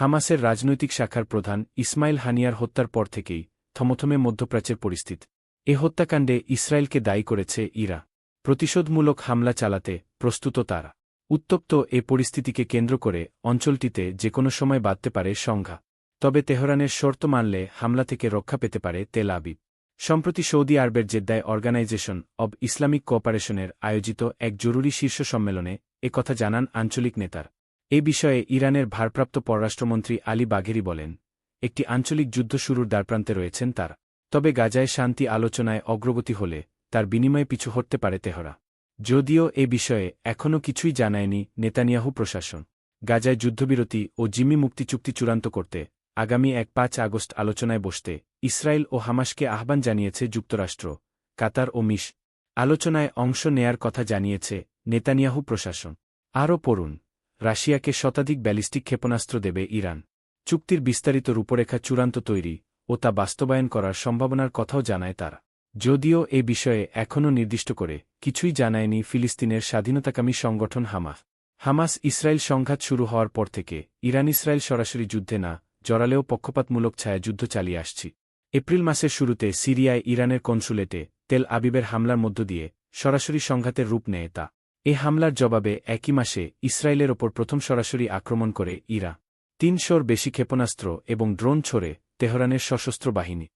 হামাসের রাজনৈতিক শাখার প্রধান ইসমাইল হানিয়ার হত্যার পর থেকেই থমথমে মধ্যপ্রাচ্যের পরিস্থিতি। এ হত্যাকাণ্ডে ইসরায়েলকে দায়ী করেছে ইরান। প্রতিশোধমূলক হামলা চালাতে প্রস্তুত তারা। উত্তপ্ত এ পরিস্থিতিকে কেন্দ্র করে অঞ্চলটিতে যেকোনো সময় বাধতে পারে সংঘাত। তবে তেহরানের শর্ত মানলে হামলা থেকে রক্ষা পেতে পারে তেল আবিব। সম্প্রতি সৌদি আরবের জেদ্দায় অর্গানাইজেশন অব ইসলামিক কোঅপারেশনের আয়োজিত এক জরুরি শীর্ষ সম্মেলনে একথা জানান আঞ্চলিক নেতার। এ বিষয়ে ইরানের ভারপ্রাপ্ত পররাষ্ট্রমন্ত্রী আলী বাঘেরি বলেন, একটি আঞ্চলিক যুদ্ধ শুরুর দ্বারপ্রান্তে রয়েছেন তারা। তবে গাজায় শান্তি আলোচনায় অগ্রগতি হলে তার বিনিময়ে পিছু হটতে পারে তেহরান। যদিও এ বিষয়ে এখনও কিছুই জানায়নি নেতানিয়াহু প্রশাসন। গাজায় যুদ্ধবিরতি ও জিম্মি মুক্তি চুক্তি চূড়ান্ত করতে আগামী 5 আগস্ট আলোচনায় বসতে ইসরায়েল ও হামাসকে আহ্বান জানিয়েছে যুক্তরাষ্ট্র, কাতার ও মিস। আলোচনায় অংশ নেয়ার কথা জানিয়েছে নেতানিয়াহু প্রশাসন। আরও পড়ুন, রাশিয়াকে শতাধিক ব্যালিস্টিক ক্ষেপণাস্ত্র দেবে ইরান। চুক্তির বিস্তারিত রূপরেখা চূড়ান্ত তৈরি ও তা বাস্তবায়ন করার সম্ভাবনার কথাও জানায় তারা। যদিও এ বিষয়ে এখনও নির্দিষ্ট করে কিছুই জানায়নি ফিলিস্তিনের স্বাধীনতাকামী সংগঠন হামাস। হামাস ইসরায়েল সংঘাত শুরু হওয়ার পর থেকে ইরান ইসরায়েল সরাসরি যুদ্ধে না জড়ালেও পক্ষপাতমূলক ছায়াযুদ্ধ চালিয়ে আসছে। এপ্রিল মাসের শুরুতে সিরিয়ায় ইরানের কনসুলেটে তেল আবিবের হামলার মধ্য দিয়ে সরাসরি সংঘাতের রূপ নেয় তা। এ হামলার জবাবে একই মাসে ইসরায়েলের ওপর প্রথম সরাসরি আক্রমণ করে ইরান। 300-র বেশি ক্ষেপণাস্ত্র এবং ড্রোন ছোড়ে তেহরানের সশস্ত্র বাহিনী।